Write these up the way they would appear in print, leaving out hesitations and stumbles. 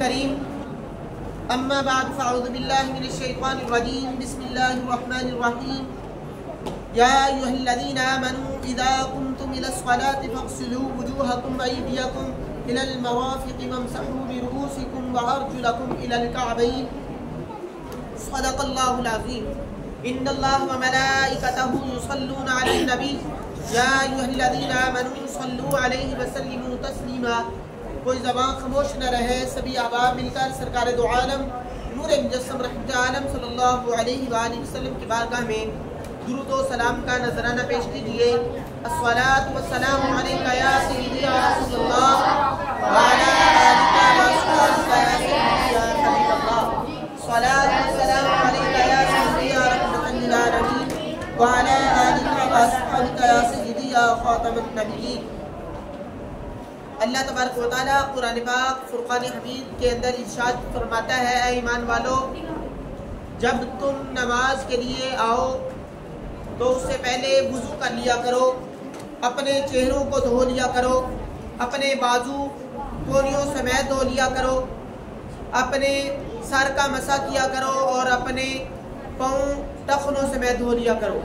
کریم اما بعد فاعوذ باللہ من الشیطان الرجیم بسم اللہ الرحمن الرحیم یا ایھا الذین آمنوا اذا قمتم الى الصلاة فاغسلوا وجوہکم وایدیکم الى المرافق وامسحوا برؤوسکم وارجلکم الى الکعبین صدق اللہ العظیم ان اللہ وملائکتہ یصلون علی النبی یا ایھا الذین آمنوا صلوا علیہ وسلموا تسلیما۔ کوئی زبان خاموش نہ رہے، سبھی احباب مل کر سرکار دو عالم نور مجسم رحمت عالم صلی اللہ علیہ وآلہ وسلم کی بارگاہ میں درود و سلام کا نذرانہ پیش کیجیے۔ الصلاۃ والسلام علیک یا سیدی یا رسول اللہ وعلی آلک واصحابک یا سیدی یا حبیب اللہ۔ الصلاۃ والسلام علیک یا سیدی یا رحمۃ للعالمین وعلی آلک واصحابک یا سیدی یا خاتم النبیین۔ اللہ تبارک و تعالیٰ قرآن پاک فرقان حمید کے اندر ارشاد فرماتا ہے، اے ایمان والو، جب تم نماز کے لیے آؤ تو اس سے پہلے وضو کر لیا کرو، اپنے چہروں کو دھو لیا کرو، اپنے بازو کونیوں سمیت دھو لیا کرو، اپنے سر کا مسح کیا کرو اور اپنے پاؤں ٹخنوں سمیت دھو لیا کرو۔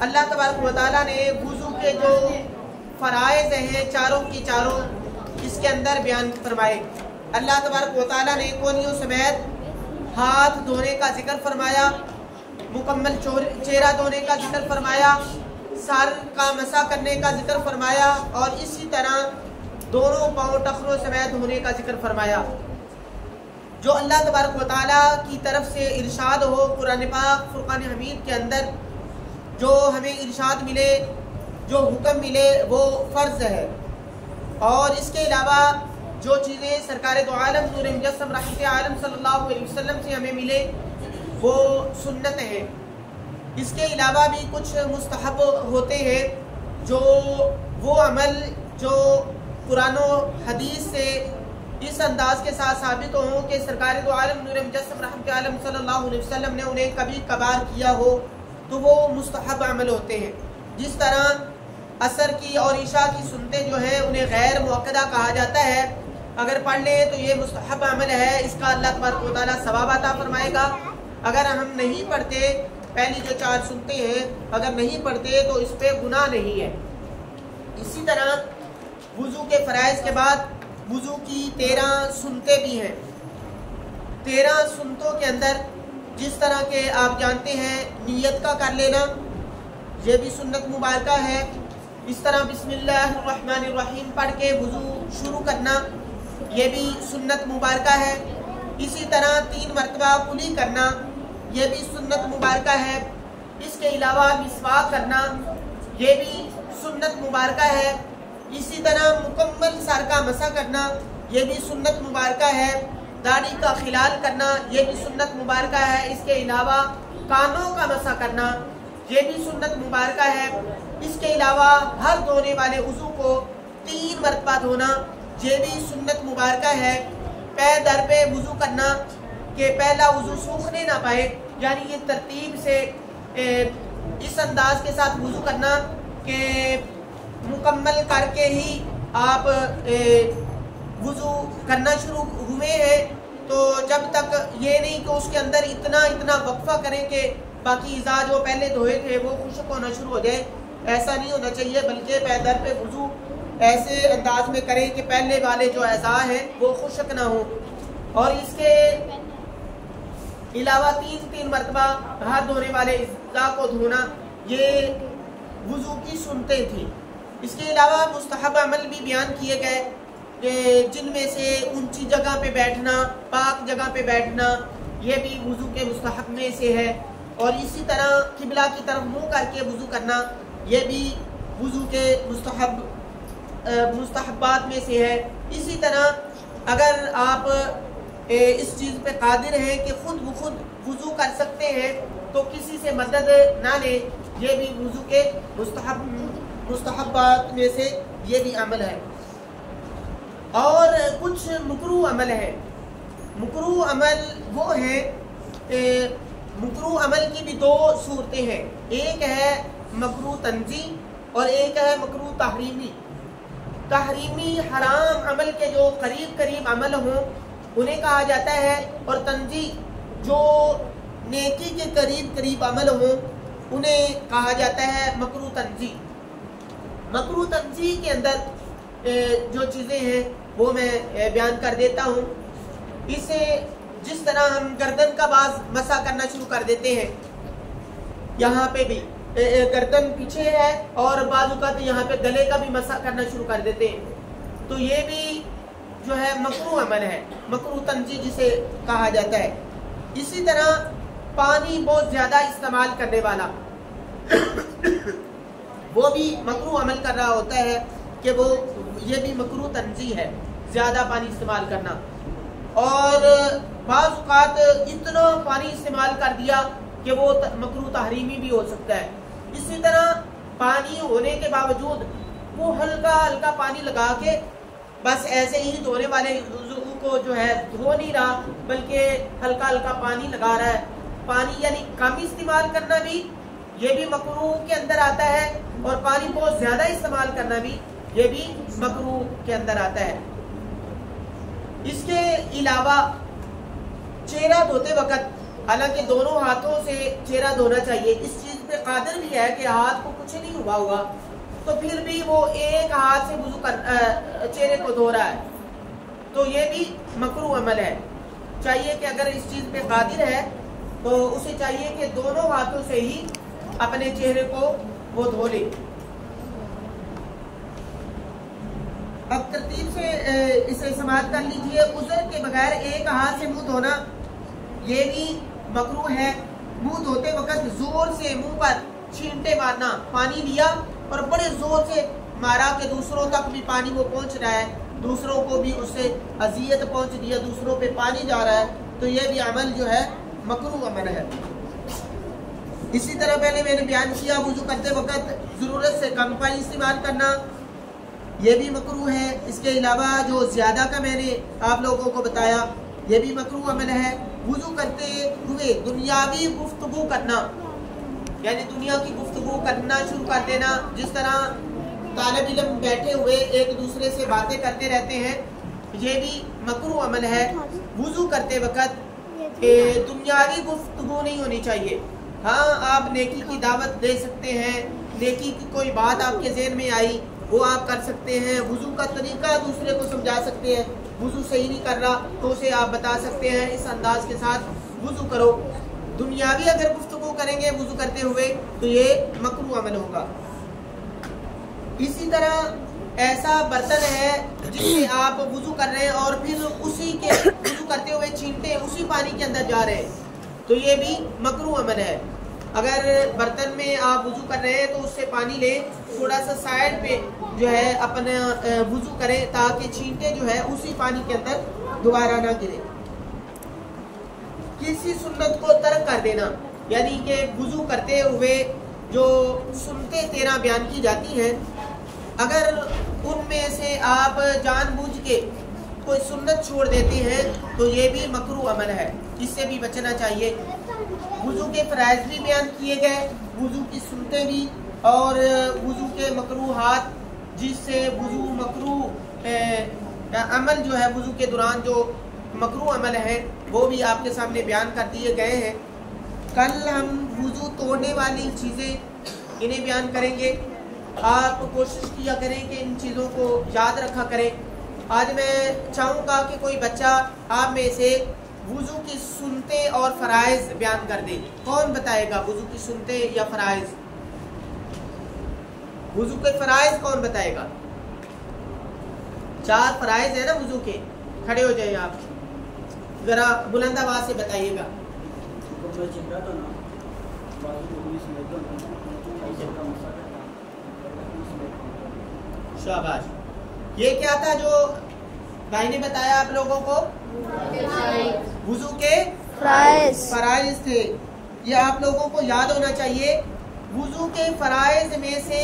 اللہ تبارک و تعالیٰ نے وضو کے جو فرائض ہیں چاروں کی چاروں اس کے اندر بیان فرمائے۔ اللہ تبارک و تعالیٰ نے کونیوں سمیت ہاتھ دھونے کا ذکر فرمایا، مکمل چہرہ دھونے کا ذکر فرمایا، سر کا مسح کرنے کا ذکر فرمایا اور اسی طرح دونوں پاؤں ٹخنوں سمیت دھونے کا ذکر فرمایا۔ جو اللہ تبارک و تعالیٰ کی طرف سے ارشاد ہو قرآن پاک فرقان حمید کے اندر، جو ہمیں ارشاد ملے، جو حکم ملے، وہ فرض ہے، اور اس کے علاوہ جو چیزیں سرکار دو عالم نور مجسم رحمت عالم صلی اللہ علیہ وسلم سے ہمیں ملے وہ سنت ہیں۔ اس کے علاوہ بھی کچھ مستحب ہوتے ہیں، جو وہ عمل جو قرآن و حدیث سے اس انداز کے ساتھ ثابت ہوں کہ سرکار دو عالم نور مجسم رحمت عالم صلی اللہ علیہ وسلم نے انہیں کبھی کبھار کیا ہو تو وہ مستحب عمل ہوتے ہیں۔ جس طرح عصر کی اور عشاء کی سنتیں جو ہیں انہیں غیر مؤکدہ کہا جاتا ہے، اگر پڑھ لیں تو یہ مستحب عمل ہے، اس کا اللہ تبارک و تعالیٰ ثواب عطا فرمائے گا۔ اگر ہم نہیں پڑھتے، پہلی جو چار سنتیں ہیں اگر نہیں پڑھتے تو اس پہ گناہ نہیں ہے۔ اسی طرح وضو کے فرائض کے بعد وضو کی 13 سنتیں بھی ہیں۔ 13 سنتوں کے اندر جس طرح کہ آپ جانتے ہیں نیت کا کر لینا، یہ بھی سنت مبارکہ ہے۔ اس طرح بسم اللہ الرحمن الرحیم پڑھ کے وضو شروع کرنا، یہ بھی سنت مبارکہ ہے۔ اسی طرح 3 مرتبہ کلی کرنا، یہ بھی سنت مبارکہ ہے۔ اس کے علاوہ مسواک کرنا، یہ بھی سنت مبارکہ ہے۔ اسی طرح مکمل سر کا مسح کرنا، یہ بھی سنت مبارکہ ہے۔ داڑھی کا خلال کرنا، یہ بھی سنت مبارکہ ہے۔ اس کے علاوہ کانوں کا مسح کرنا، یہ بھی سنت مبارکہ ہے۔ اس کے علاوہ ہر دھونے والے عضو کو 3 مرتبہ دھونا، یہ بھی سنت مبارکہ ہے۔ پیر در پہ وضو کرنا کہ پہلا وضو سوکھنے نہ پائے، یعنی یہ ترتیب سے اس انداز کے ساتھ وضو کرنا کہ مکمل کر کے ہی آپ وضو کرنا شروع ہوئے ہیں، تو جب تک یہ نہیں کہ اس کے اندر اتنا وقفہ کریں کہ باقی اعضاء جو پہلے دھوئے تھے وہ خشک ہونا شروع ہو جائے، ایسا نہیں ہونا چاہیے، بلکہ پیر در پہ وضو ایسے انداز میں کریں کہ پہلے والے جو اعضاء ہیں وہ خشک نہ ہوں۔ اور اس کے علاوہ 3 مرتبہ ہاتھ دھونے والے اعضاء کو دھونا، یہ وضو کی سنتیں تھیں۔ اس کے علاوہ مستحب عمل بھی بیان کیے گئے، جن میں سے اونچی جگہ پہ بیٹھنا، پاک جگہ پہ بیٹھنا، یہ بھی وضو کے مستحب میں سے ہے۔ اور اسی طرح قبلہ کی طرف منہ کر کے وضو کرنا، یہ بھی وضو کے مستحبات میں سے ہے۔ اسی طرح اگر آپ اس چیز پہ قادر ہیں کہ خود بخود وضو کر سکتے ہیں تو کسی سے مدد نہ لیں، یہ بھی وضو کے مستحبات میں سے یہ بھی عمل ہے۔ اور کچھ مکروہ عمل ہے۔ مکروہ عمل وہ ہیں، مکروہ عمل کی بھی 2 صورتیں ہیں، ایک ہے مکروہ تنزیہ اور ایک ہے مکروہ تحریمی۔ تحریمی حرام عمل کے جو قریب عمل ہوں انہیں کہا جاتا ہے، اور تنزیہ جو نیکی کے قریب قریب عمل ہوں انہیں کہا جاتا ہے مکروہ تنزیہ۔ مکروہ تنزیہ کے اندر جو چیزیں ہیں وہ میں بیان کر دیتا ہوں۔ اسے جس طرح ہم گردن کا بعض مسح کرنا شروع کر دیتے ہیں، یہاں پہ بھی گردن پیچھے ہے اور بعض اوقات یہاں پہ گلے کا بھی مسح کرنا شروع کر دیتے ہیں، تو یہ بھی جو ہے مکروہ عمل ہے، مکروہ تنزیہ جسے کہا جاتا ہے۔ اسی طرح پانی بہت زیادہ استعمال کرنے والا وہ بھی مکروہ عمل کر رہا ہوتا ہے کہ وہ یہ بھی مکروہ تنزیہ ہے، زیادہ پانی استعمال کرنا، اور بعض اوقات اتنا پانی استعمال کر دیا کہ وہ مکروہ تحریمی بھی ہو سکتا ہے۔ اسی طرح پانی ہونے کے باوجود وہ ہلکا ہلکا پانی لگا کے بس ایسے ہی دھونے والے وضو کو جو ہے دھو نہیں رہا، بلکہ ہلکا ہلکا پانی لگا رہا ہے۔ پانی یعنی کم استعمال کرنا بھی یہ بھی مکروہ کے اندر آتا ہے، اور پانی بہت زیادہ استعمال کرنا بھی یہ بھی مکروہ کے اندر آتا ہے۔ اس کے علاوہ چہرہ دھوتے وقت، حالانکہ دونوں ہاتھوں سے چہرہ دھونا چاہیے، اس چیز پہ قادر بھی ہے کہ ہاتھ کو کچھ نہیں ہوا ہوگا، تو پھر بھی وہ ایک ہاتھ سے وضو چہرے کو دھو رہا ہے، تو یہ بھی مکروہ عمل ہے۔ چاہیے کہ اگر اس چیز پہ قادر ہے تو اسے چاہیے کہ دونوں ہاتھوں سے ہی اپنے چہرے کو وہ دھو لے۔ اب ترتیب سے اسے سماعت کر لیجئے۔ عذر کے بغیر ایک ہاتھ سے منہ دھونا یہ بھی مکروہ ہے۔ منہ دھوتے وقت زور سے منہ پر چھینٹے مارنا، پانی لیا اور بڑے زور سے مارا کہ دوسروں تک بھی پانی وہ پہنچ رہا ہے، دوسروں کو بھی اس سے اذیت پہنچ دیا، دوسروں پہ پانی جا رہا ہے، تو یہ بھی عمل جو ہے مکروہ عمل ہے۔ اسی طرح پہلے میں نے بیان کیا وضو کرتے وقت ضرورت سے کم پانی استعمال کرنا یہ بھی مکروہ ہے۔ اس کے علاوہ جو زیادہ کا میں نے آپ لوگوں کو بتایا یہ بھی مکروہ عمل ہے۔ وضو کرتے ہوئے دنیاوی گفتگو کرنا، یعنی دنیا کی گفتگو کرنا شروع کر دینا، جس طرح طالب علم بیٹھے ہوئے ایک دوسرے سے باتیں کرتے رہتے ہیں، یہ بھی مکروہ عمل ہے۔ وضو کرتے وقت دنیاوی گفتگو نہیں ہونی چاہیے۔ ہاں آپ نیکی کی دعوت دے سکتے ہیں، نیکی کی کوئی بات آپ کے ذہن میں آئی وہ آپ کر سکتے ہیں، وضو کا طریقہ دوسرے کو سمجھا سکتے ہیں، وضو صحیح نہیں کر رہا تو اسے آپ بتا سکتے ہیں اس انداز کے ساتھ وضو کرو۔ دنیاوی اگر گفتگو کریں گے وضو کرتے ہوئے تو یہ مکروہ عمل ہوگا۔ اسی طرح ایسا برتن ہے جس سے آپ وضو کر رہے ہیں اور پھر اسی کے وضو کرتے ہوئے چھینٹے اسی پانی کے اندر جا رہے ہیں، تو یہ بھی مکروہ عمل ہے۔ اگر برتن میں آپ وضو کر رہے ہیں تو اس سے پانی لیں، تھوڑا سا سائڈ پہ جو ہے اپنا وضو کریں تاکہ چھینٹے جو ہے اسی پانی کے اندر دوبارہ نہ گرے۔ کسی سنت کو ترک کر دینا، یعنی کہ وضو کرتے ہوئے جو سنتیں 13 بیان کی جاتی ہیں، اگر ان میں سے آپ جان بوجھ کے کوئی سنت چھوڑ دیتے ہیں تو یہ بھی مکروہ عمل ہے، اس سے بھی بچنا چاہیے۔ وضو کے فرائض بھی بیان کیے گئے، وضو کی سنتیں بھی، اور وضو کے مکروہات جس سے وضو مکروہ عمل جو ہے وضو کے دوران جو مکروہ عمل ہے وہ بھی آپ کے سامنے بیان کر دیے گئے ہیں۔ کل ہم وضو توڑنے والی چیزیں انہیں بیان کریں گے۔ آپ کوشش کیا کریں کہ ان چیزوں کو یاد رکھا کریں۔ آج میں چاہوں گا کہ کوئی بچہ آپ میں سے وضو کی سنتیں اور فرائض بیان کر دے۔ کون بتائے گا وضو کی سنتیں یا فرائض؟ وضو کے فرائض کون بتائے گا؟ 4 فرائض ہیں نا وضو کے، کھڑے ہو جائیں آپ، ذرا بلند آواز سے بتائیے گا۔ شاباش۔ یہ کیا تھا جو بھائی نے بتایا آپ لوگوں کو؟ وضو کے فرائض تھے، یہ آپ لوگوں کو یاد ہونا چاہیے۔ وضو کے فرائض میں سے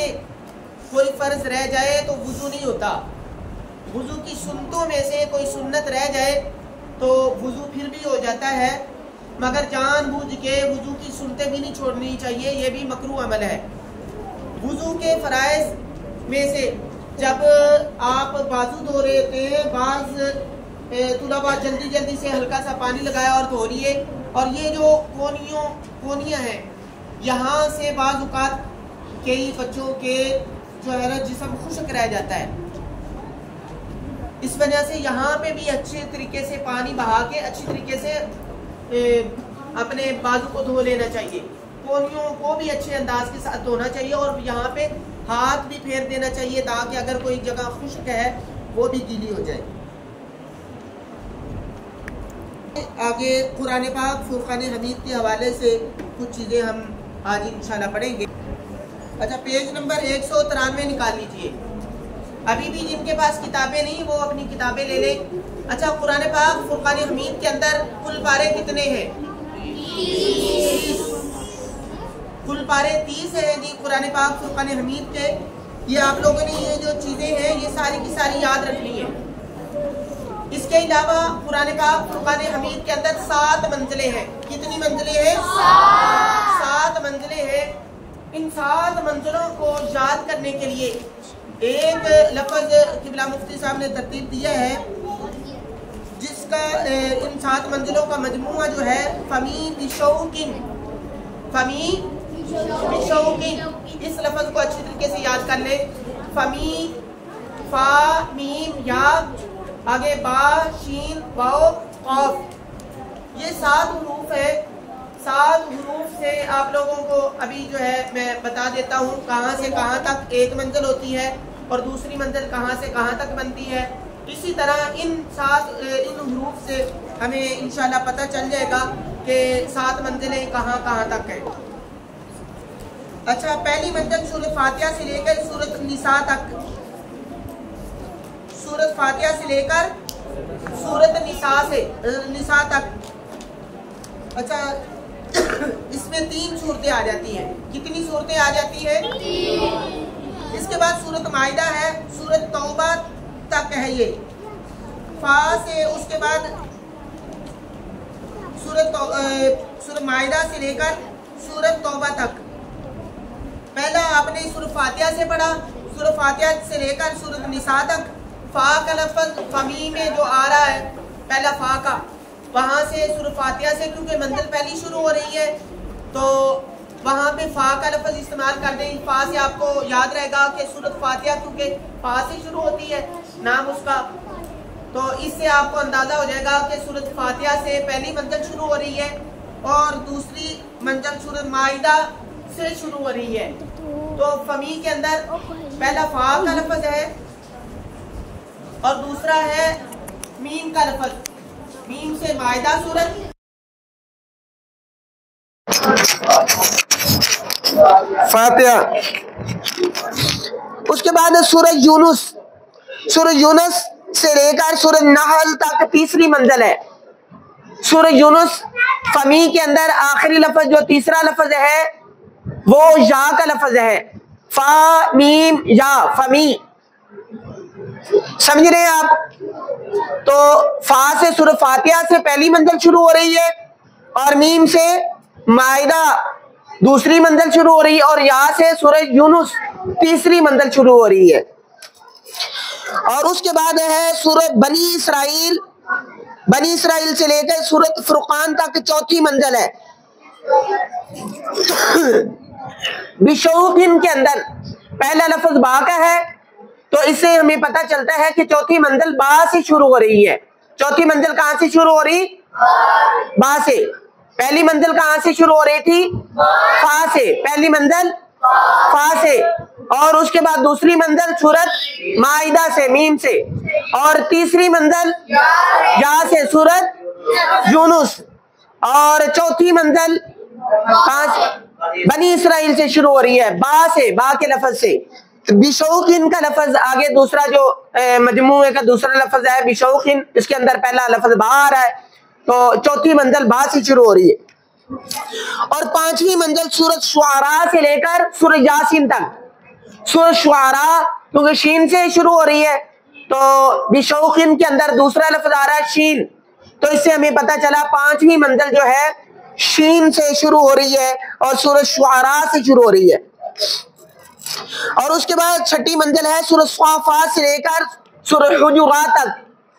کوئی فرض رہ جائے تو وضو نہیں ہوتا، وضو کی سنتوں میں سے کوئی سنت رہ جائے تو وضو پھر بھی ہو جاتا ہے، مگر جان بوجھ کے وضو کی سنتیں بھی نہیں چھوڑنی چاہیے، یہ بھی مکروہ عمل ہے۔ وضو کے فرائض میں سے جب آپ بازو دھو رہے ہوتے ہیں، بعض طلباء جلدی جلدی سے ہلکا سا پانی لگایا اور دھو لیے. اور یہ جو کونیاں ہیں یہاں سے بعض اوقات کئی بچوں کے جو ہے نا جسم خشک رہ جاتا ہے. اس وجہ سے یہاں پہ بھی اچھے طریقے سے پانی بہا کے اچھی طریقے سے اپنے بازو کو دھو لینا چاہیے. کونیوں کو بھی اچھے انداز کے ساتھ دھونا چاہیے اور یہاں پہ ہاتھ بھی پھیر دینا چاہیے تاکہ اگر کوئی جگہ خشک ہے وہ بھی گیلی ہو جائے. آگے قرآن پاک فرقان حمید کے حوالے سے کچھ چیزیں ہم آج انشاءاللہ پڑھیں گے. اچھا پیج نمبر 193 نکال لیجئے. ابھی بھی جن کے پاس کتابیں نہیں وہ اپنی کتابیں لے لیں. اچھا قرآن پاک فرقان حمید کے اندر کل پارے کتنے ہیں؟ 30. کل پارے 30 ہیں جی قرآن پاک فرقان حمید کے. یہ آپ لوگوں نے یہ جو چیزیں ہیں یہ ساری کی ساری یاد رکھنی ہے. اس کے علاوہ قرآن پاک فرقان حمید کے اندر 7 منزلیں ہیں. کتنی منزلیں ہیں؟ 7 منزلیں ہیں. ان 7 منزلوں کو یاد کرنے کے لیے ایک لفظ قبلہ مفتی صاحب نے ترتیب دیا ہے جس کا ان 7 منزلوں کا مجموعہ جو ہے فمی بشوقن. فمی بشوقن اس لفظ کو اچھی طریقے سے یاد کر لیں. فمی فا میم یا آگے با شین واو قاف یہ 7 حروف ہیں. 7 حروف سے آپ لوگوں کو ابھی جو ہے میں بتا دیتا ہوں کہاں سے کہاں تک ایک منزل ہوتی ہے اور دوسری منزل کہاں سے کہاں تک بنتی ہے. اسی طرح ان حروف سے ہمیں انشاءاللہ پتہ چل جائے گا کہ 7 منزلیں کہاں کہاں تک ہیں. اچھا پہلی منزل سورۃ فاتحہ سے لے کر سورۃ النساء تک. سورۃ فاتحہ سے لے کر سورۃ نساء تک. اچھا اس میں 3 صورتیں آ جاتی ہیں. کتنی صورتیں آ جاتی ہیں؟ 3. اس کے بعد سورۃ مائدہ ہے, سورۃ توبہ تک ہے یہ فا سے. اس کے بعد سورۃ مائدہ سے لے کر سورۃ توبہ تک. پہلا آپ نے سورۃ فاتحہ سے پڑھا, سورۃ فاتحہ سے لے کر سورۃ نساء تک. فا کا لفظ فمی میں جو آ رہا ہے پہلا فا کا وہاں سے سورۃ فاتحہ سے کیونکہ منزل پہلی شروع ہو رہی ہے تو وہاں پہ فا کا لفظ استعمال کر دیں. فا سے آپ کو یاد رہے گا کہ سورۃ فاتحہ کیونکہ فا سے شروع ہوتی ہے نام اس کا, تو اس سے آپ کو اندازہ ہو جائے گا کہ سورۃ فاتحہ سے پہلی منزل شروع ہو رہی ہے اور دوسری منزل سورۃ مائدہ سے شروع ہو رہی ہے. تو فمی کے اندر پہلا فا کا لفظ ہے اور دوسرا ہے میم کا لفظ. میم سے مائدہ سورت, فاتحہ. اس کے بعد سورہ یونس. سورہ یونس سے لے کر سورہ نحل تک تیسری منزل ہے. سورہ یونس فمی کے اندر آخری لفظ جو تیسرا لفظ ہے وہ یا کا لفظ ہے. فا میم یا فمی. سمجھ رہے ہیں آپ؟ تو فا سے سورۃ فاتحہ سے پہلی منزل شروع ہو رہی ہے اور میم سے مائدہ دوسری منزل شروع ہو رہی ہے اور یا سے سورہ یونس تیسری منزل شروع ہو رہی ہے. اور اس کے بعد ہے سورہ بنی اسرائیل. بنی اسرائیل سے لے کر سورۃ فرقان تک چوتھی منزل ہے. بشوقن کے اندر پہلا لفظ با کا ہے تو اس سے ہمیں پتہ چلتا ہے کہ چوتھی منزل با سے شروع ہو رہی ہے. چوتھی منزل کہاں سے شروع ہو رہی؟ با سے. پہلی منزل کہاں سے شروع ہو رہی تھی؟ فا سے. پہلی منزل فا سے اور اس کے بعد دوسری منزل سورۃ مائدہ سے میم سے اور تیسری منزل یا سے سورۃ یونس اور چوتھی منزل بنی اسرائیل سے شروع ہو رہی ہے با سے, با کے لفظ سے. بشوقن کا لفظ آگے دوسرا جو مجموعے کا دوسرا لفظ ہے بشوقن, اس کے اندر پہلا لفظ با آ رہا ہے تو چوتھی منزل با سے شروع ہو رہی ہے. اور پانچویں منزل سورۃ شعراء سے لے کر سورۃ یاسین تک. سورۃ شعراء کیونکہ شین سے شروع ہو رہی ہے تو بشوقن کے اندر دوسرا لفظ آ رہا ہے شین, تو اس سے ہمیں پتہ چلا پانچویں منزل جو ہے شین سے شروع ہو رہی ہے اور سورۃ شعراء سے شروع ہو رہی ہے. اور اس کے بعد چھٹی منزل ہے سورۃ صافات سے لے کر سورۃ حجرات تک.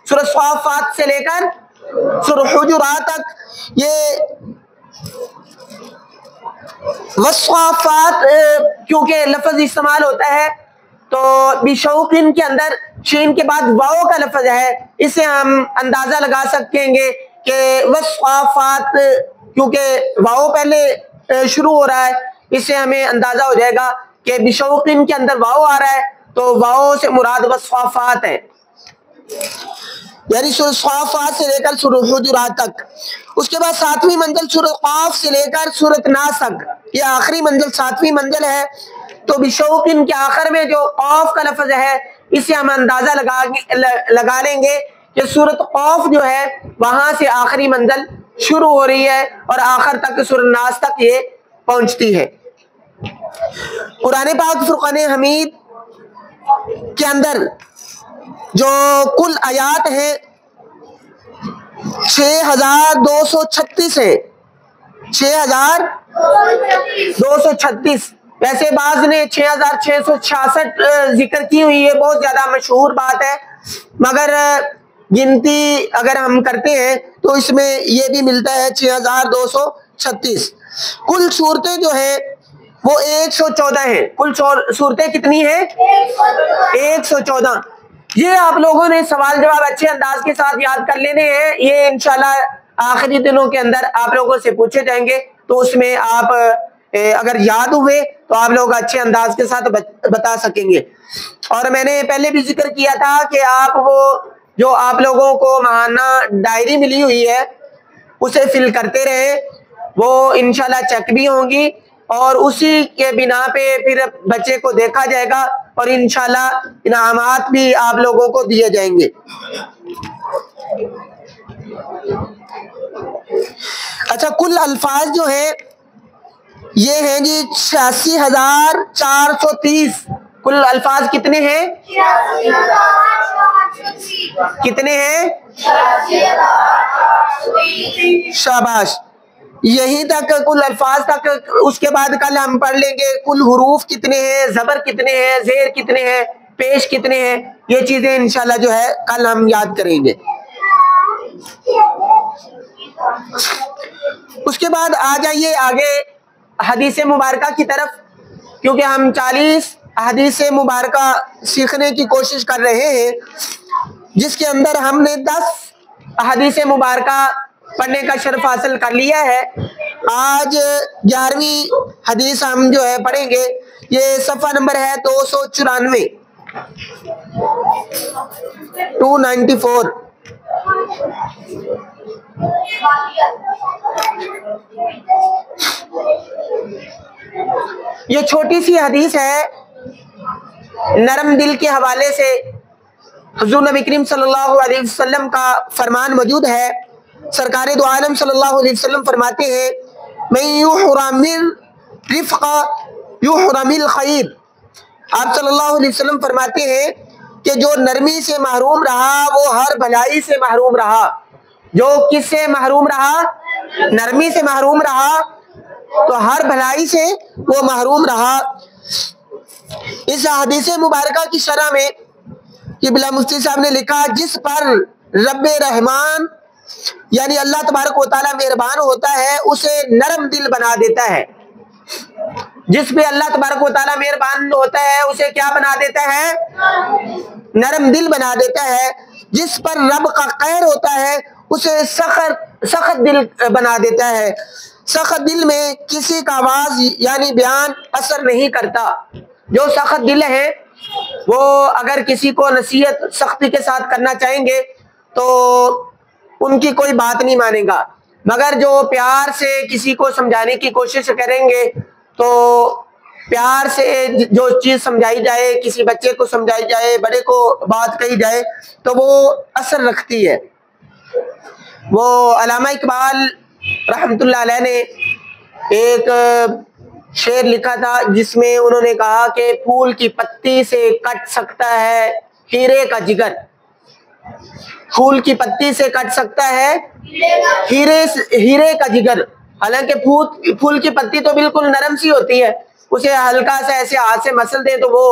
سورہ صافات سے لے کر سورہ حجرات تک. یہ والصافات کیونکہ لفظ استعمال ہوتا ہے تو بشوقن کے اندر شین کے بعد واو کا لفظ ہے. اس سے ہم اندازہ لگا سکیں گے کہ والصافات کیونکہ واو پہلے شروع ہو رہا ہے, اس سے ہمیں اندازہ ہو جائے گا کہ بشوقن کے اندر واو آ رہا ہے تو واو سے مراد والصافات ہے, یعنی سورہ صافات سے لے کر سورہ حجرات تک. اس کے بعد 7ویں منزل سورہ قاف سے لے کر سورۃ ناس تک, یہ آخری منزل 7ویں منزل ہے. تو بشوقن کے آخر میں جو قاف کا لفظ ہے اس سے ہم اندازہ لگا لیں گے کہ سورۃ قاف جو ہے وہاں سے آخری منزل شروع ہو رہی ہے اور آخر تک سورۃ ناس تک یہ پہنچتی ہے. قرآن پاک فرقان حمید کے اندر جو کل آیات ہیں 6236 ہے, 6236. ویسے بعض نے 6666 ذکر کی ہوئی ہے, بہت زیادہ مشہور بات ہے, مگر گنتی اگر ہم کرتے ہیں تو اس میں یہ بھی ملتا ہے 6236. کل صورتیں جو ہیں وہ 114 ہیں. کل صورتیں کتنی ہیں؟ 114. یہ آپ لوگوں نے سوال جواب اچھے انداز کے ساتھ یاد کر لینے ہیں. یہ انشاءاللہ آخری دنوں کے اندر آپ لوگوں سے پوچھے جائیں گے, تو اس میں آپ اگر یاد ہوئے تو آپ لوگ اچھے انداز کے ساتھ بتا سکیں گے. اور میں نے پہلے بھی ذکر کیا تھا کہ آپ وہ جو آپ لوگوں کو ماہانہ ڈائری ملی ہوئی ہے اسے فل کرتے رہے, وہ انشاءاللہ چیک بھی ہوں گی اور اسی کے بنا پہ پھر بچے کو دیکھا جائے گا اور انشاءاللہ انعامات بھی آپ لوگوں کو دیے جائیں گے. اچھا, کل الفاظ جو ہیں یہ ہیں جی 86,430. کل الفاظ کتنے ہیں؟ کتنے ہیں؟ شاباش, یہیں تک کل الفاظ تک. اس کے بعد کل ہم پڑھ لیں گے کل حروف کتنے ہیں, زبر کتنے ہیں, زیر کتنے ہیں, پیش کتنے ہیں. یہ چیزیں انشاءاللہ جو ہے کل ہم یاد کریں گے. اس کے بعد آ جائیے آگے حدیث مبارکہ کی طرف, کیونکہ ہم 40 حدیث مبارکہ سیکھنے کی کوشش کر رہے ہیں, جس کے اندر ہم نے 10 حدیث مبارکہ پڑھنے کا شرف حاصل کر لیا ہے. آج 11ویں حدیث ہم جو ہے پڑھیں گے. یہ صفحہ نمبر ہے 294 294. یہ چھوٹی سی حدیث ہے, نرم دل کے حوالے سے حضور نبی کریم صلی اللہ علیہ وسلم کا فرمان موجود ہے. سرکار دو عالم صلی اللہ علیہ وسلم فرماتے ہیں من یحرم الرفق یحرم الخیر. آپ صلی اللہ علیہ وسلم فرماتے ہیں کہ جو نرمی سے محروم رہا وہ ہر بھلائی سے محروم رہا. جو کس سے محروم رہا؟ نرمی سے محروم رہا تو ہر بھلائی سے وہ محروم رہا. اس حدیث مبارکہ کی شرح میں قبلہ مفتی صاحب نے لکھا, جس پر رب رحمان یعنی اللہ تبارک و تعالیٰ مہربان ہوتا ہے اسے نرم دل بنا دیتا ہے. جس پہ اللہ تبارک و تعالیٰ مہربان ہوتا ہے اسے کیا بنا دیتا ہے؟ نرم دل بنا دیتا ہے. جس پر رب کا قہر ہوتا ہے اسے سخت دل بنا دیتا ہے. سخت دل میں کسی کا آواز یعنی بیان اثر نہیں کرتا. جو سخت دل ہے وہ اگر کسی کو نصیحت سختی کے ساتھ کرنا چاہیں گے تو ان کی کوئی بات نہیں مانے گا, مگر جو پیار سے کسی کو سمجھانے کی کوشش کریں گے تو پیار سے جو چیز سمجھائی جائے, کسی بچے کو سمجھائی جائے, بڑے کو بات کہی جائے تو وہ اثر رکھتی ہے. وہ علامہ اقبال رحمۃ اللہ علیہ نے ایک شعر لکھا تھا جس میں انہوں نے کہا کہ پھول کی پتی سے کٹ سکتا ہے ہیرے کا جگر. پھول کی پتی سے کٹ سکتا ہے ہیرے کا جگر. حالانکہ پھول کی پتی تو بالکل نرم سی ہوتی ہے, اسے ہلکا سا ایسے ہاتھ سے مسل دے تو وہ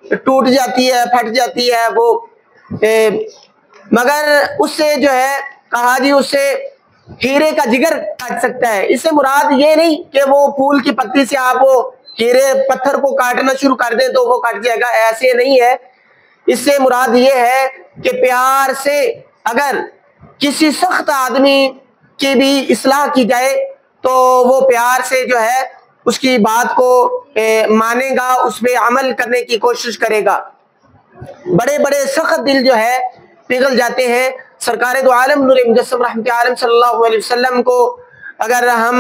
ٹوٹ جاتی ہے, پھٹ جاتی ہے, وہ مگر اس سے جو ہے کہا جی اس سے ہیرے کا جگر کٹ سکتا ہے. اس سے مراد یہ نہیں کہ وہ پھول کی پتی سے آپ وہ ہیرے پتھر کو کاٹنا شروع کر دیں تو وہ کٹ جائے گا, ایسے نہیں ہے. اس سے مراد یہ ہے کہ پیار سے اگر کسی سخت آدمی کی بھی اصلاح کی جائے تو وہ پیار سے جو ہے اس کی بات کو مانے گا, اس پہ عمل کرنے کی کوشش کرے گا. بڑے بڑے سخت دل جو ہے پگھل جاتے ہیں. سرکار دو عالم نور مجسم رحمت عالم صلی اللہ علیہ وسلم کو اگر ہم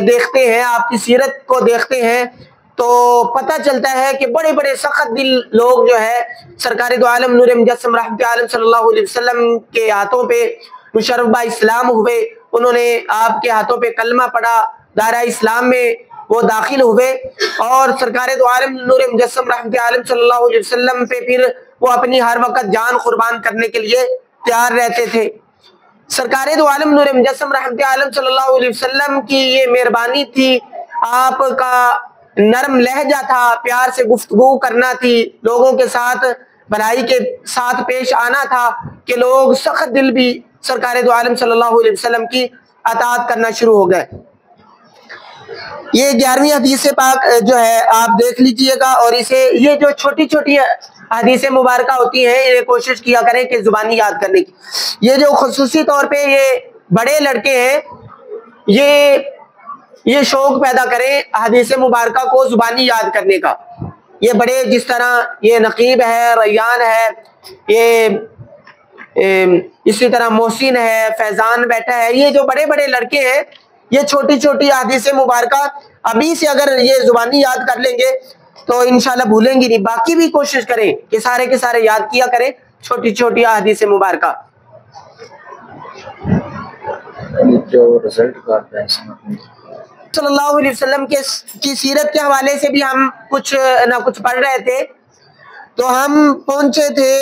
دیکھتے ہیں, آپ کی سیرت کو دیکھتے ہیں تو پتہ چلتا ہے کہ بڑے بڑے سخت دل لوگ جو ہے سرکار دو عالم نور مجسم رحمت عالم صلی اللہ علیہ وسلم کے ہاتھوں پہ مشرف با اسلام ہوئے. انہوں نے آپ کے ہاتھوں پہ کلمہ پڑھا, دائرہ اسلام میں وہ داخل ہوئے, اور سرکار دو عالم نور مجسم رحمت عالم صلی اللہ علیہ وسلم پہ پھر وہ اپنی ہر وقت جان قربان کرنے کے لیے تیار رہتے تھے. سرکار دو عالم نور مجسم رحمت عالم صلی اللہ علیہ وسلم کی یہ مہربانی تھی, آپ کا نرم لہجہ تھا, پیار سے گفتگو کرنا تھی, لوگوں کے ساتھ بھلائی کے ساتھ پیش آنا تھا کہ لوگ سخت دل بھی سرکار دو عالم صلی اللہ علیہ وسلم کی اطاعت کرنا شروع ہو گئے. یہ 11ویں حدیث پاک جو ہے آپ دیکھ لیجئے گا, اور اسے یہ جو چھوٹی چھوٹی حدیث مبارکہ ہوتی ہیں یہ کوشش کیا کریں کہ زبانی یاد کرنے کی. یہ جو خصوصی طور پہ یہ بڑے لڑکے ہیں یہ شوق پیدا کریں حدیث مبارکہ کو زبانی یاد کرنے کا. یہ بڑے جس طرح یہ نقیب ہے, ریان ہے, یہ اسی طرح محسن ہے, فیضان بیٹھا ہے, یہ جو بڑے بڑے لڑکے ہیں یہ چھوٹی چھوٹی حدیث مبارکہ ابھی سے اگر یہ زبانی یاد کر لیں گے تو انشاءاللہ بھولیں گی نہیں. باقی بھی کوشش کریں کہ سارے کے سارے یاد کیا کریں چھوٹی چھوٹی حدیث مبارکہ. جو رزلٹ کرتے ہیں صلی اللہ علیہ وسلم کی سیرت کے حوالے سے بھی ہم کچھ نہ کچھ پڑھ رہے تھے, تو ہم پہنچے تھے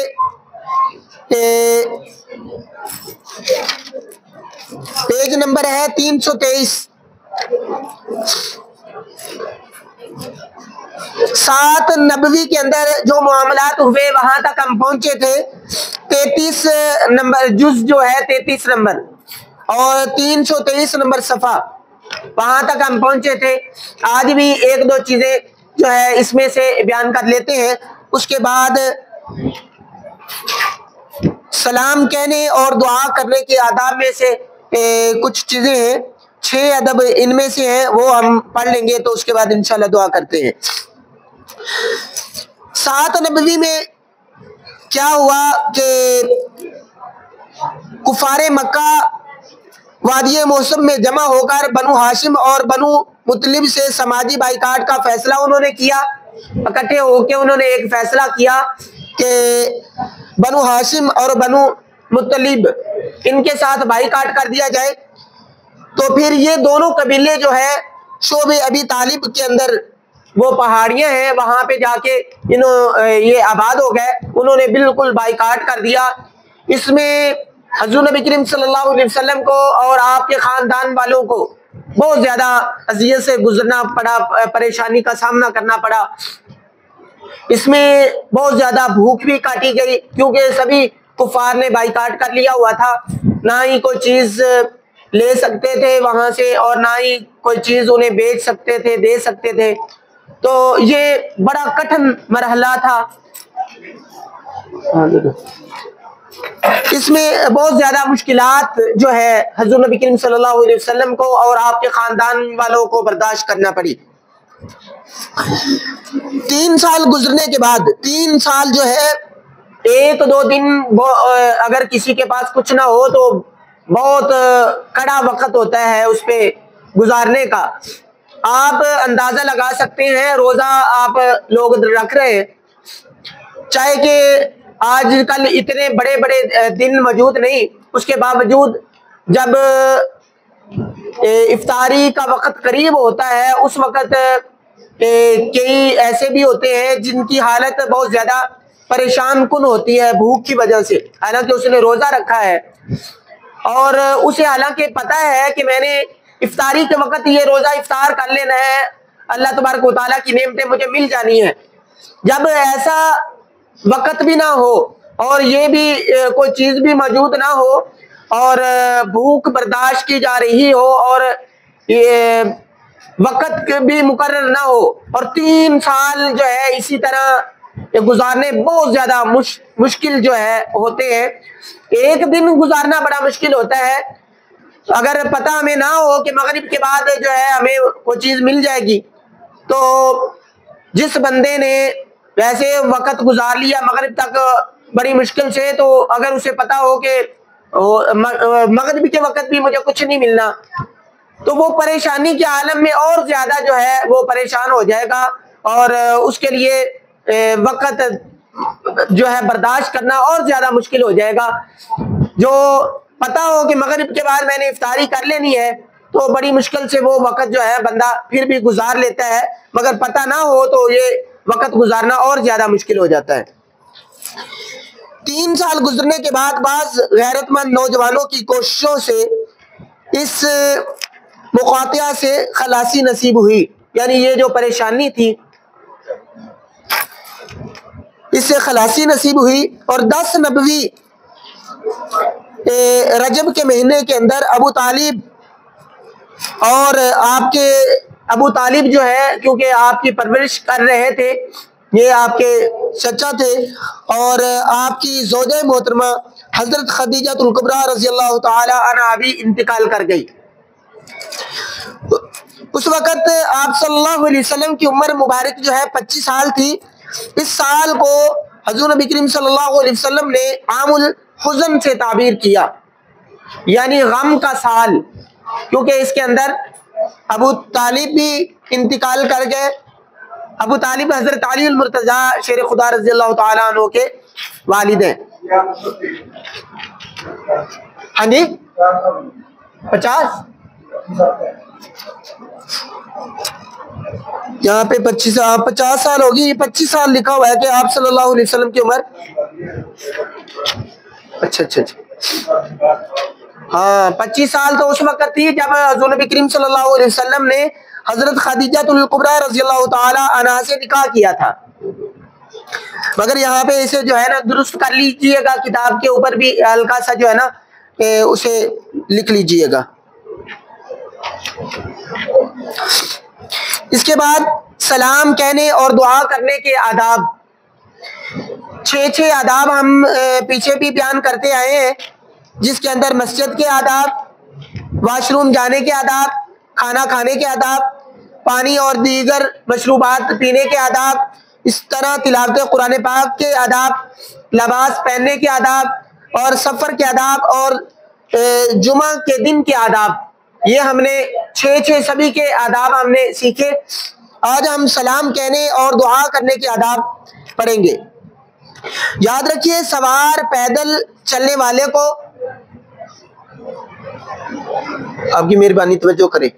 پیج نمبر ہے 323. 7 نبوی کے اندر جو معاملات ہوئے وہاں تک ہم پہنچے تھے. 33 نمبر جز جو ہے 33 نمبر اور 323 نمبر صفحہ وہاں تک ہم پہنچے تھے. آج بھی ایک دو چیزیں جو ہے اس میں سے بیان کر لیتے ہیں. اس کے بعد سلام کہنے اور دعا کرنے کے آداب میں سے کچھ چیزیں ہیں, 6 ادب ان میں سے ہیں, وہ ہم پڑھ لیں گے تو اس کے بعد انشاءاللہ دعا کرتے ہیں. 7 نبوی میں کیا ہوا کہ کفار مکہ وادی موسم میں جمع ہو کر بنو ہاشم اور بنو مطلب سے سماجی بائیکاٹ کا فیصلہ انہوں نے کیا. اکٹھے ہو کے انہوں نے ایک فیصلہ کیا کہ بنو ہاشم اور بنو مطلب ان کے ساتھ بائیکاٹ کر دیا جائے. تو پھر یہ دونوں قبیلے جو ہے شعب ابی طالب کے اندر وہ پہاڑیاں ہیں وہاں پہ جا کے یہ آباد ہو گئے, انہوں نے بالکل بائیکاٹ کر دیا. اس میں حضور نبی کریم صلی اللہ علیہ وسلم کو اور آپ کے خاندان والوں کو بہت زیادہ اذیت سے گزرنا پڑا, پریشانی کا سامنا کرنا پڑا. اس میں بہت زیادہ بھوک بھی کاٹی گئی کیونکہ سبھی کفار نے بائیکاٹ کر لیا ہوا تھا, نہ ہی کوئی چیز لے سکتے تھے وہاں سے اور نہ ہی کوئی چیز انہیں بیچ سکتے تھے, دے سکتے تھے. تو یہ بڑا کٹھن مرحلہ تھا. اس میں بہت زیادہ مشکلات جو ہے حضور نبی کریم صلی اللہ علیہ وسلم کو اور آپ کے خاندان والوں کو برداشت کرنا پڑی. 3 سال گزرنے کے بعد 3 سال جو ہے 1-2 دن اگر کسی کے پاس کچھ نہ ہو تو بہت کڑا وقت ہوتا ہے اس پہ گزارنے کا. آپ اندازہ لگا سکتے ہیں روزہ آپ لوگ رکھ رہے ہیں, چاہے کہ آج کل اتنے بڑے بڑے دن موجود نہیں, اس کے باوجود جب افطاری کا وقت قریب ہوتا ہے اس وقت کئی ایسے بھی ہوتے ہیں جن کی حالت بہت زیادہ پریشان کن ہوتی ہے بھوک کی وجہ سے, حالانکہ اس نے روزہ رکھا ہے اور اسے حالانکہ پتہ ہے کہ میں نے افطاری کے وقت یہ روزہ افطار کر لینا ہے, اللہ تبارک و تعالیٰ کی نعمتیں مجھے مل جانی ہیں. جب ایسا وقت بھی نہ ہو اور یہ بھی کوئی چیز بھی موجود نہ ہو اور بھوک برداشت کی جا رہی ہو اور یہ وقت بھی مقرر نہ ہو اور 3 سال جو ہے اسی طرح گزارنے بہت زیادہ مشکل جو ہے ہوتے ہیں. ایک دن گزارنا بڑا مشکل ہوتا ہے اگر پتہ ہمیں نہ ہو کہ مغرب کے بعد جو ہے ہمیں وہ چیز مل جائے گی. تو جس بندے نے ویسے وقت گزار لیا مغرب تک بڑی مشکل سے, تو اگر اسے پتا ہو کہ مغرب کے وقت بھی مجھے کچھ نہیں ملنا, تو وہ پریشانی کے عالم میں اور زیادہ جو ہے وہ پریشان ہو جائے گا اور اس کے لیے وقت جو ہے برداشت کرنا اور زیادہ مشکل ہو جائے گا. جو پتا ہو کہ مغرب کے بعد میں نے افطاری کر لینی ہے تو بڑی مشکل سے وہ وقت جو ہے بندہ پھر بھی گزار لیتا ہے, مگر پتہ نہ ہو تو یہ وقت گزارنا اور زیادہ مشکل ہو جاتا ہے. 3 سال گزرنے کے بعد بعض غیرت مند نوجوانوں کی کوششوں سے اس مقاطعہ سے خلاصی نصیب ہوئی, یعنی یہ جو پریشانی تھی اس سے خلاصی نصیب ہوئی. اور 10 نبوی رجب کے مہینے کے اندر ابو طالب اور آپ کے ابو طالب جو ہے کیونکہ آپ کی پرورش کر رہے تھے, یہ آپ کے چچا تھے, اور آپ کی زوجہ محترمہ حضرت خدیجہ الکبریٰ رضی اللہ تعالی عنہا بھی انتقال کر گئی. اس وقت آپ صلی اللہ علیہ وسلم کی عمر مبارک جو ہے 25 سال تھی. اس سال کو حضور نبی کریم صلی اللہ علیہ وسلم نے عام الحزن سے تعبیر کیا, یعنی غم کا سال, کیونکہ اس کے اندر ابو طالب بھی انتقال کر گئے. ابو طالب حضرت علی المرتضی شیر خدا رضی اللہ تعالیٰ عنہ کے والد ہیں. ہاں جی 50 یہاں پہ 50 سال ہوگی, 25 سال لکھا ہوا ہے کہ آپ صلی اللہ علیہ وسلم کی عمر. اچھا ہاں 25 سال تو اس وقت تھی جب حضور نبی کریم صلی اللہ علیہ وسلم نے حضرت خدیجہ الکبریٰ رضی اللہ تعالی عنہا سے نکاح کیا تھا. مگر یہاں پہ اسے جو ہے نا درست کر لیجئے گا, کتاب کے اوپر بھی ہلکا سا جو ہے نا اسے لکھ لیجئے گا. اس کے بعد سلام کہنے اور دعا کرنے کے آداب, 6 آداب ہم پیچھے بھی بیان کرتے آئے ہیں, جس کے اندر مسجد کے آداب, واش روم جانے کے آداب, کھانا کھانے کے آداب, پانی اور دیگر مشروبات پینے کے آداب, اس طرح تلاوت قرآن پاک کے آداب, لباس پہننے کے آداب اور سفر کے آداب اور جمعہ کے دن کے آداب. یہ ہم نے 6 سبھی کے آداب ہم نے سیکھے. آج ہم سلام کہنے اور دعا کرنے کے آداب پڑھیں گے. یاد رکھیے سوار پیدل چلنے والے کو, آپ کی مہربانی توجہ کریں,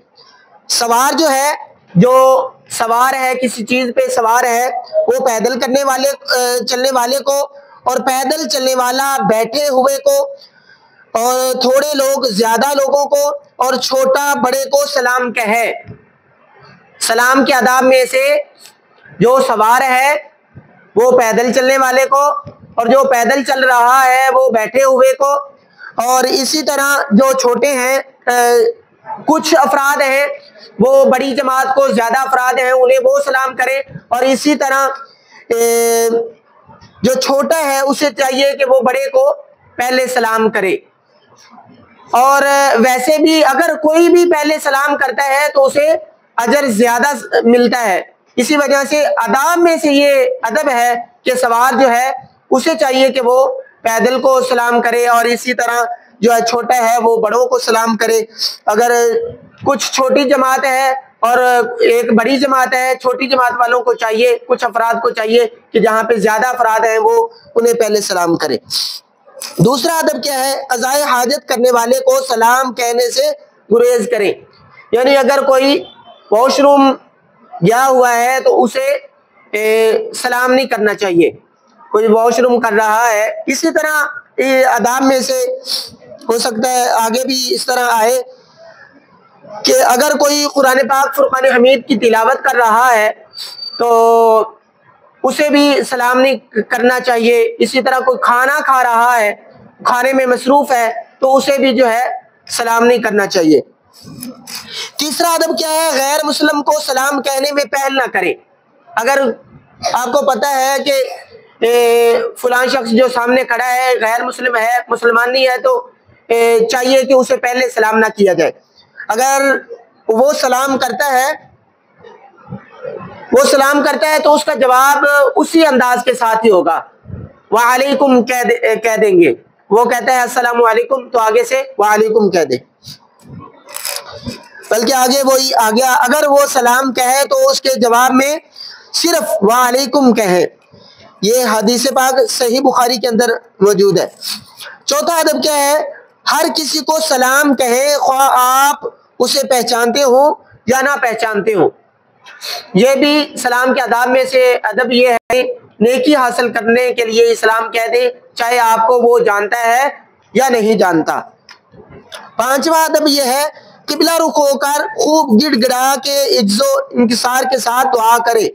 سوار جو ہے جو سوار ہے کسی چیز پہ سوار ہے وہ پیدل چلنے والے کو اور پیدل چلنے والا بیٹھے ہوئے کو اور تھوڑے لوگ زیادہ لوگوں کو اور چھوٹا بڑے کو سلام کہے. سلام کے آداب میں سے جو سوار ہے وہ پیدل چلنے والے کو اور جو پیدل چل رہا ہے وہ بیٹھے ہوئے کو, اور اسی طرح جو چھوٹے ہیں کچھ افراد ہیں وہ بڑی جماعت کو زیادہ افراد ہیں انہیں وہ سلام کرے, اور اسی طرح جو چھوٹا ہے اسے چاہیے کہ وہ بڑے کو پہلے سلام کرے. اور ویسے بھی اگر کوئی بھی پہلے سلام کرتا ہے تو اسے اجر زیادہ ملتا ہے. اسی وجہ سے آداب میں سے یہ ادب ہے کہ سوار جو ہے اسے چاہیے کہ وہ پیدل کو سلام کرے, اور اسی طرح جو ہے چھوٹا ہے وہ بڑوں کو سلام کرے. اگر کچھ چھوٹی جماعت ہے اور ایک بڑی جماعت ہے, چھوٹی جماعت والوں کو چاہیے, کچھ افراد کو چاہیے کہ جہاں پہ زیادہ افراد ہیں وہ انہیں پہلے سلام کرے. دوسرا ادب کیا ہے, قضائے حاجت کرنے والے کو سلام کہنے سے گریز کریں. یعنی اگر کوئی واش روم گیا ہوا ہے تو اسے سلام نہیں کرنا چاہیے, کوئی واش روم کر رہا ہے. اسی طرح آداب میں سے ہو سکتا ہے آگے بھی اس طرح آئے کہ اگر کوئی قرآن پاک فرقان حمید کی تلاوت کر رہا ہے تو اسے بھی سلام نہیں کرنا چاہیے. اسی طرح کوئی کھانا کھا رہا ہے, کھانے میں مصروف ہے, تو اسے بھی جو ہے سلام نہیں کرنا چاہیے. تیسرا ادب کیا ہے؟ غیر مسلم کو سلام کہنے میں پہل نہ کرے. اگر آپ کو پتہ ہے کہ فلاں شخص جو سامنے کھڑا ہے غیر مسلم ہے, مسلمان نہیں ہے, تو چاہیے کہ اسے پہلے سلام نہ کیا جائے. اگر وہ سلام کرتا ہے تو اس کا جواب اسی انداز کے ساتھ ہی ہوگا, وعلیکم کہہ دیں گے. وہ کہتا ہے السلام علیکم, تو آگے سے وعلیکم کہہ دیں. بلکہ آگے وہی آ گیا, اگر وہ سلام کہے تو اس کے جواب میں صرف وعلیکم کہے. یہ حدیث پاک صحیح بخاری کے اندر موجود ہے. چوتھا ادب کیا ہے؟ ہر کسی کو سلام کہے, خواہ آپ اسے پہچانتے ہو یا نہ پہچانتے ہو. یہ بھی سلام کے آداب میں سے ادب یہ ہے, نیکی حاصل کرنے کے لیے سلام کہہ دے, چاہے آپ کو وہ جانتا ہے یا نہیں جانتا. پانچواں ادب یہ ہے, قبلہ رخ ہو کر خوب گڑ گڑا کے عجز و انکسار کے ساتھ دعا کرے.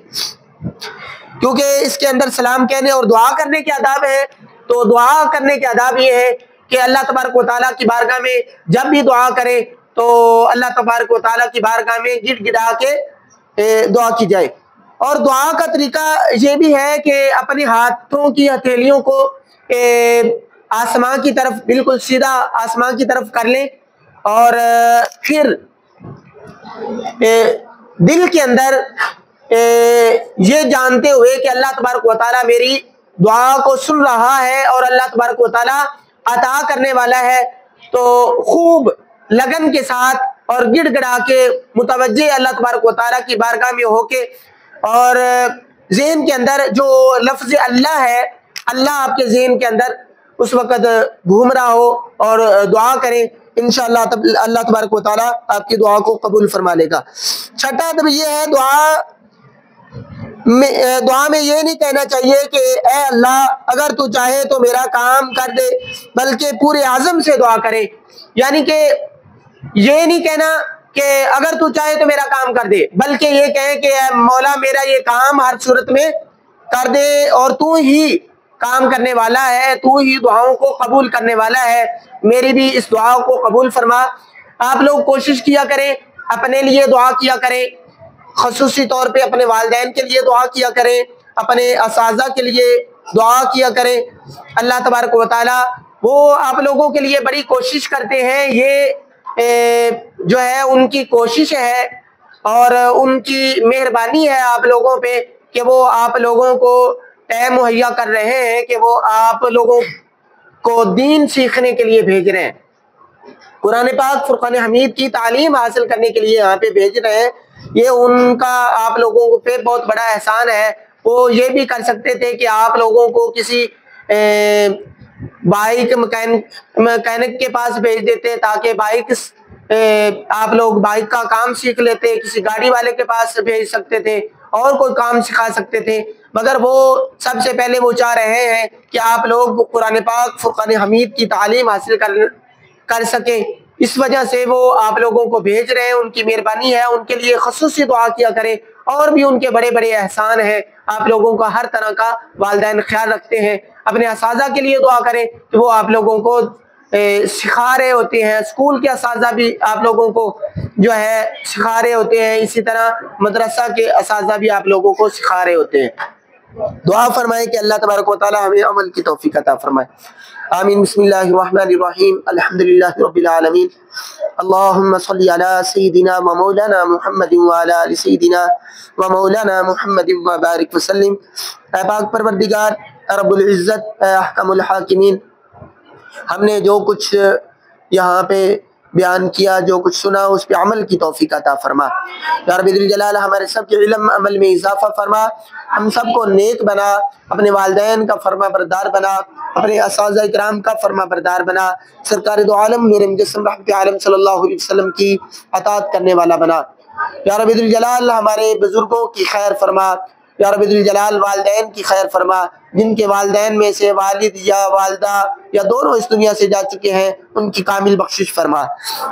کیونکہ اس کے اندر سلام کہنے اور دعا کرنے کے آداب ہیں. تو دعا کرنے کے آداب یہ ہے کہ اللہ تبارک و تعالیٰ کی بارگاہ میں جب بھی دعا کرے تو اللہ تبارک و تعالیٰ کی بارگاہ میں گڑ گڑا کے دعا کی جائے. اور دعا کا طریقہ یہ بھی ہے کہ اپنے ہاتھوں کی ہتھیلیوں کو آسمان کی طرف, بالکل سیدھا آسمان کی طرف کر لیں, اور پھر دل کے اندر یہ جانتے ہوئے کہ اللہ تبارک و تعالیٰ میری دعا کو سن رہا ہے اور اللہ تبارک و تعالیٰ عطا کرنے والا ہے, تو خوب لگن کے ساتھ اور گڑ گڑا کے متوجہ اللہ تبارک و تعالیٰ کی بارگاہ میں ہو کے, اور ذہن کے اندر جو لفظ اللہ ہے, اللہ آپ کے ذہن کے اندر اس وقت گھوم رہا ہو, اور دعا کریں. انشاءاللہ اللہ تبارک و تعالیٰ آپ کی دعا کو قبول فرما لے گا. چھٹا ادب یہ ہے, دعا میں یہ نہیں کہنا چاہیے کہ اے اللہ اگر تو چاہے تو میرا کام کر دے, بلکہ پورے عزم سے دعا کرے. یعنی کہ یہ نہیں کہنا کہ اگر تو چاہے تو میرا کام کر دے, بلکہ یہ کہے کہ اے مولا میرا یہ کام ہر صورت میں کر دے, اور تو ہی کام کرنے والا ہے, تو ہی دعاؤں کو قبول کرنے والا ہے, میری بھی اس دعا کو قبول فرما. آپ لوگ کوشش کیا کریں, اپنے لیے دعا کیا کریں, خصوصی طور پہ اپنے والدین کے لیے دعا کیا کریں, اپنے اساتذہ کے لیے دعا کیا کریں. اللہ تبارک و تعالیٰ وہ آپ لوگوں کے لیے بڑی کوشش کرتے ہیں. یہ جو ہے ان کی کوشش ہے اور ان کی مہربانی ہے آپ لوگوں پہ کہ وہ آپ لوگوں کو ٹائم مہیا کر رہے ہیں کہ وہ آپ لوگوں کو دین سیکھنے کے لیے بھیج رہے ہیں, قرآن پاک فرقان حمید کی تعلیم حاصل کرنے کے لیے یہاں پہ بھیج رہے ہیں. یہ ان کا آپ لوگوں پہ بہت بڑا احسان ہے. وہ یہ بھی کر سکتے تھے کہ آپ لوگوں کو کسی بائک مکینک کے پاس بھیج دیتے تاکہ آپ لوگ بائک کا کام سیکھ لیتے, کسی گاڑی والے کے پاس بھیج سکتے تھے اور کوئی کام سکھا سکتے تھے, مگر وہ سب سے پہلے وہ چاہ رہے ہیں کہ آپ لوگ قرآن پاک فرقان حمید کی تعلیم حاصل کر سکیں. اس وجہ سے وہ آپ لوگوں کو بھیج رہے ہیں, ان کی مہربانی ہے. ان کے لیے خصوصی دعا کیا کریں, اور بھی ان کے بڑے بڑے احسان ہیں. آپ لوگوں کا ہر طرح کا والدین خیال رکھتے ہیں. اپنے اساتذہ کے لیے دعا کریں کہ وہ آپ لوگوں کو سکھا رہے ہوتے ہیں. اسکول کے اساتذہ بھی آپ لوگوں کو جو ہے سکھا رہے ہوتے ہیں, اسی طرح مدرسہ کے اساتذہ بھی آپ لوگوں کو سکھا رہے ہوتے ہیں. دعا فرمائیں کہ اللہ تبارک و تعالی ہمیں عمل کی توفیق عطا فرمائے. آمین. بسم اللہ الرحمن الرحیم. الحمدللہ رب العالمین. اللہم صلی علی سیدنا و مولانا محمد و علی آل سیدنا و مولانا محمد و بارک وسلم. اے پاک پروردگار, رب العزت, اے احکم الحاکمین, ہم نے جو کچھ یہاں پہ بیان کیا, جو کچھ سنا, اس پہ عمل کی توفیق عطا فرما. یا رب ذوالجلال ہمارے سب کے علم عمل میں اضافہ فرما, ہم سب کو نیک بنا, اپنے والدین کا فرما بردار بنا, اپنے اساتذہ اکرام کا فرما بردار بنا, سرکار دو عالم نور مجسم رحمت عالم صلی اللہ علیہ وسلم کی اطاعت کرنے والا بنا. یا رب ذوالجلال ہمارے بزرگوں کی خیر فرما, یا رب ذوالجلال والدین کی خیر فرما، جن کے والدین میں سے والد یا والدہ یا دونوں اس دنیا سے جا چکے ہیں ان کی کامل بخشش فرما۔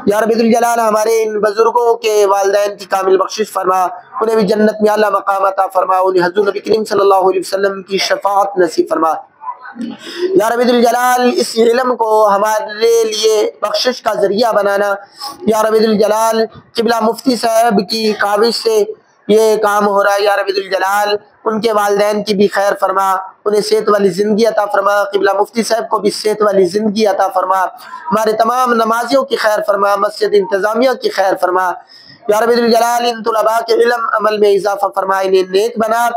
یا رب ذوالجلال ہمارے ان بزرگوں کے والدین کی کامل بخشش فرما، انہیں بھی جنت میں اعلیٰ مقام عطا فرما، انہیں حضور نبی کریم صلی اللہ علیہ وسلم کی شفاعت نصیب فرما۔ یا رب ذوالجلال اس علم کو ہمارے لیے بخشش کا ذریعہ بنانا۔ یا رب ذوالجلال قبلہ مفتی صاحب کی کاوش سے یہ کام ہو رہا ہے، یا رب ذوالجلال ان کے والدین کی بھی خیر فرما، انہیں صحت والی زندگی عطا فرما، قبلہ مفتی صاحب کو بھی صحت والی زندگی عطا فرما، ہمارے تمام نمازیوں کی خیر فرما، مسجد انتظامیہ کی خیر فرما۔ یا رب ذوالجلال ان طلباء کے علم عمل میں اضافہ فرما، انہیں نیک بنا۔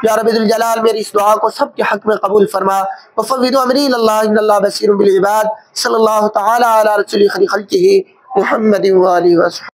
یا رب ذوالجلال میری اس دعا کو سب کے حق میں قبول فرما۔ وفوض امری اللہ ان اللہ بصیر بالعباد۔ صلی اللہ تعالی علی رسول خیر خلقہ محمد و آلہ وصحبہ۔